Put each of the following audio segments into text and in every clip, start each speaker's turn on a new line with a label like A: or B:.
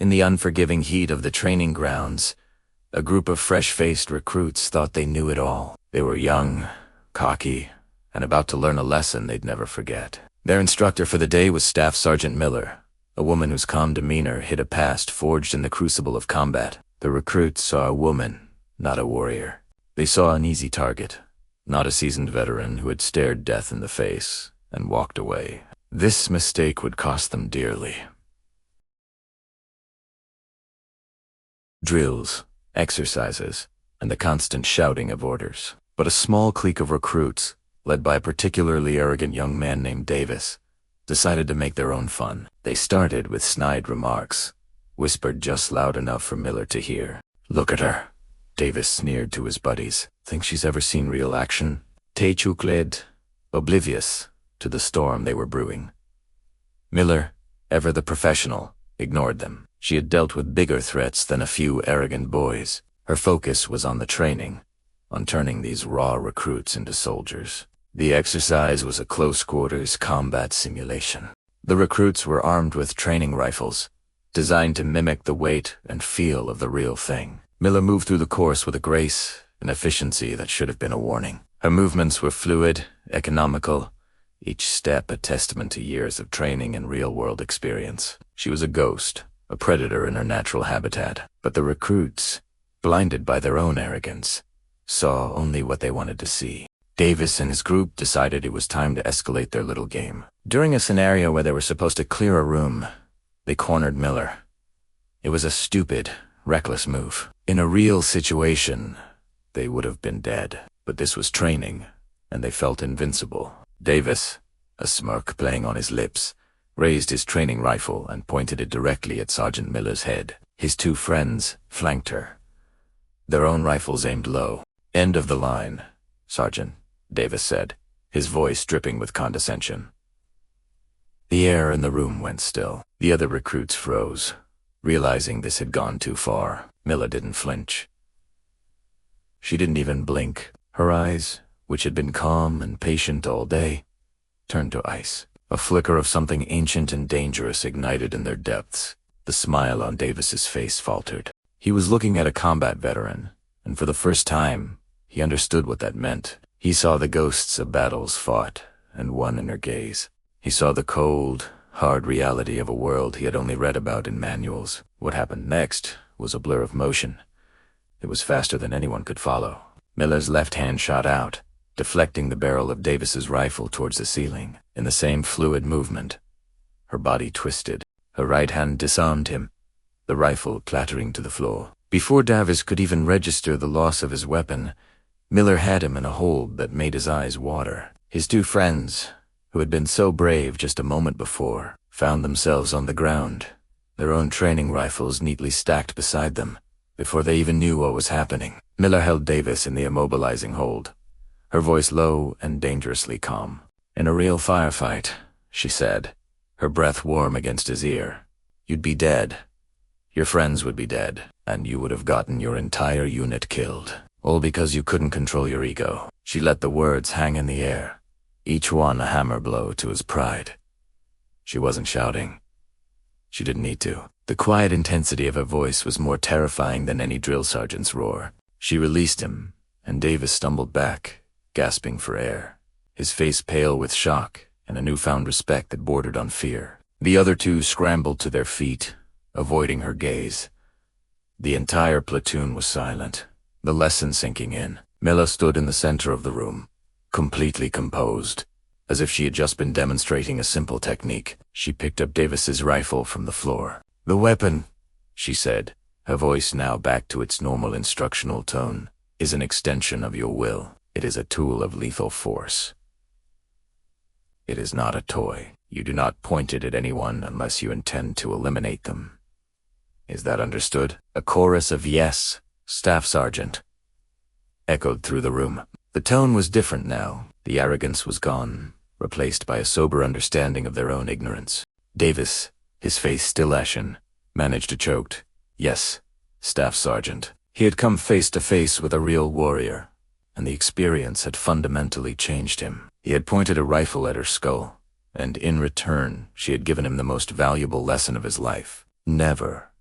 A: In the unforgiving heat of the training grounds, a group of fresh-faced recruits thought they knew it all. They were young, cocky, and about to learn a lesson they'd never forget. Their instructor for the day was Staff Sergeant Miller, a woman whose calm demeanor hid a past forged in the crucible of combat. The recruits saw a woman, not a warrior. They saw an easy target, not a seasoned veteran who had stared death in the face and walked away. This mistake would cost them dearly. Drills, exercises, and the constant shouting of orders. But a small clique of recruits, led by a particularly arrogant young man named Davis, decided to make their own fun. They started with snide remarks, whispered just loud enough for Miller to hear. "Look at her," Davis sneered to his buddies. "Think she's ever seen real action?" Teichuk led, oblivious to the storm they were brewing. Miller, ever the professional, ignored them. She had dealt with bigger threats than a few arrogant boys. Her focus was on the training, on turning these raw recruits into soldiers. The exercise was a close-quarters combat simulation. The recruits were armed with training rifles, designed to mimic the weight and feel of the real thing. Miller moved through the course with a grace and efficiency that should have been a warning. Her movements were fluid, economical, each step a testament to years of training and real-world experience. She was a ghost, a predator in her natural habitat. But the recruits, blinded by their own arrogance, saw only what they wanted to see. Davis and his group decided it was time to escalate their little game. During a scenario where they were supposed to clear a room, they cornered Miller. It was a stupid, reckless move. In a real situation, they would have been dead. But this was training, and they felt invincible. Davis, a smirk playing on his lips, raised his training rifle and pointed it directly at Sergeant Miller's head. His two friends flanked her, their own rifles aimed low. "End of the line, Sergeant," Davis said, his voice dripping with condescension. The air in the room went still. The other recruits froze, realizing this had gone too far. Miller didn't flinch. She didn't even blink. Her eyes, which had been calm and patient all day, turned to ice. A flicker of something ancient and dangerous ignited in their depths. The smile on Davis's face faltered. He was looking at a combat veteran, and for the first time, he understood what that meant. He saw the ghosts of battles fought and won in her gaze. He saw the cold, hard reality of a world he had only read about in manuals. What happened next was a blur of motion. It was faster than anyone could follow. Miller's left hand shot out, deflecting the barrel of Davis's rifle towards the ceiling. In the same fluid movement, her body twisted. Her right hand disarmed him, the rifle clattering to the floor. Before Davis could even register the loss of his weapon, Miller had him in a hold that made his eyes water. His two friends, who had been so brave just a moment before, found themselves on the ground, their own training rifles neatly stacked beside them, before they even knew what was happening. Miller held Davis in the immobilizing hold, her voice low and dangerously calm. "In a real firefight," she said, her breath warm against his ear, "you'd be dead. Your friends would be dead, and you would have gotten your entire unit killed. All because you couldn't control your ego." She let the words hang in the air, each one a hammer blow to his pride. She wasn't shouting. She didn't need to. The quiet intensity of her voice was more terrifying than any drill sergeant's roar. She released him, and Davis stumbled back, gasping for air, his face pale with shock and a newfound respect that bordered on fear. The other two scrambled to their feet, avoiding her gaze. The entire platoon was silent, the lesson sinking in. Miller stood in the center of the room, completely composed, as if she had just been demonstrating a simple technique. She picked up Davis's rifle from the floor. "The weapon," she said, her voice now back to its normal instructional tone, "is an extension of your will. It is a tool of lethal force. It is not a toy. You do not point it at anyone unless you intend to eliminate them. Is that understood?" A chorus of "Yes, Staff Sergeant," echoed through the room. The tone was different now. The arrogance was gone, replaced by a sober understanding of their own ignorance. Davis, his face still ashen, managed to choke, "Yes, Staff Sergeant." He had come face to face with a real warrior, and the experience had fundamentally changed him. He had pointed a rifle at her skull, and in return she had given him the most valuable lesson of his life. Never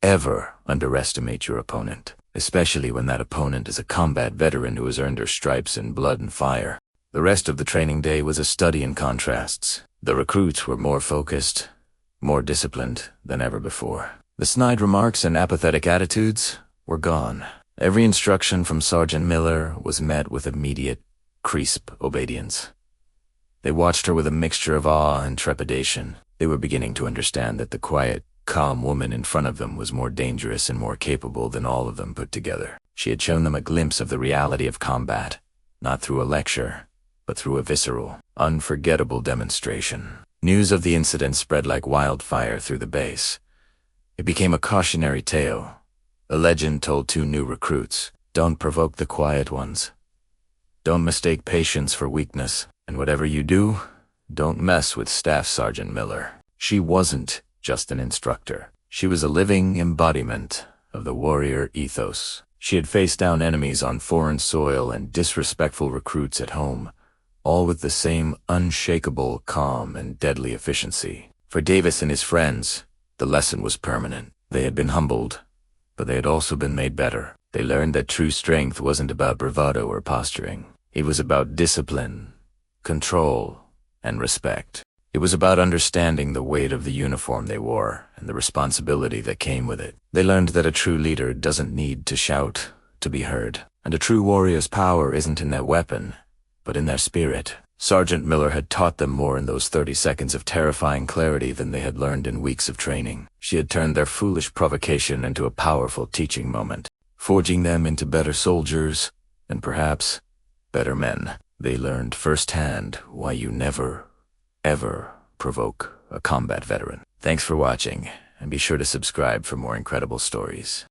A: ever underestimate your opponent, especially when that opponent is a combat veteran who has earned her stripes in blood and fire. The rest of the training day was a study in contrasts. The recruits were more focused, more disciplined than ever before. The snide remarks and apathetic attitudes were gone. Every instruction from Sergeant Miller was met with immediate, crisp obedience. They watched her with a mixture of awe and trepidation. They were beginning to understand that the quiet, calm woman in front of them was more dangerous and more capable than all of them put together. She had shown them a glimpse of the reality of combat, not through a lecture, but through a visceral, unforgettable demonstration. News of the incident spread like wildfire through the base. It became a cautionary tale, a legend told to new recruits. Don't provoke the quiet ones. Don't mistake patience for weakness. And whatever you do, don't mess with Staff Sergeant Miller. She wasn't just an instructor. She was a living embodiment of the warrior ethos. She had faced down enemies on foreign soil and disrespectful recruits at home, all with the same unshakable calm and deadly efficiency. For Davis and his friends, the lesson was permanent. They had been humbled, but they had also been made better. They learned that true strength wasn't about bravado or posturing. It was about discipline, control, and respect. It was about understanding the weight of the uniform they wore and the responsibility that came with it. They learned that a true leader doesn't need to shout to be heard, and a true warrior's power isn't in their weapon, but in their spirit. Sergeant Miller had taught them more in those 30 seconds of terrifying clarity than they had learned in weeks of training. She had turned their foolish provocation into a powerful teaching moment, forging them into better soldiers and perhaps better men. They learned firsthand why you never, ever provoke a combat veteran. Thanks for watching, and be sure to subscribe for more incredible stories.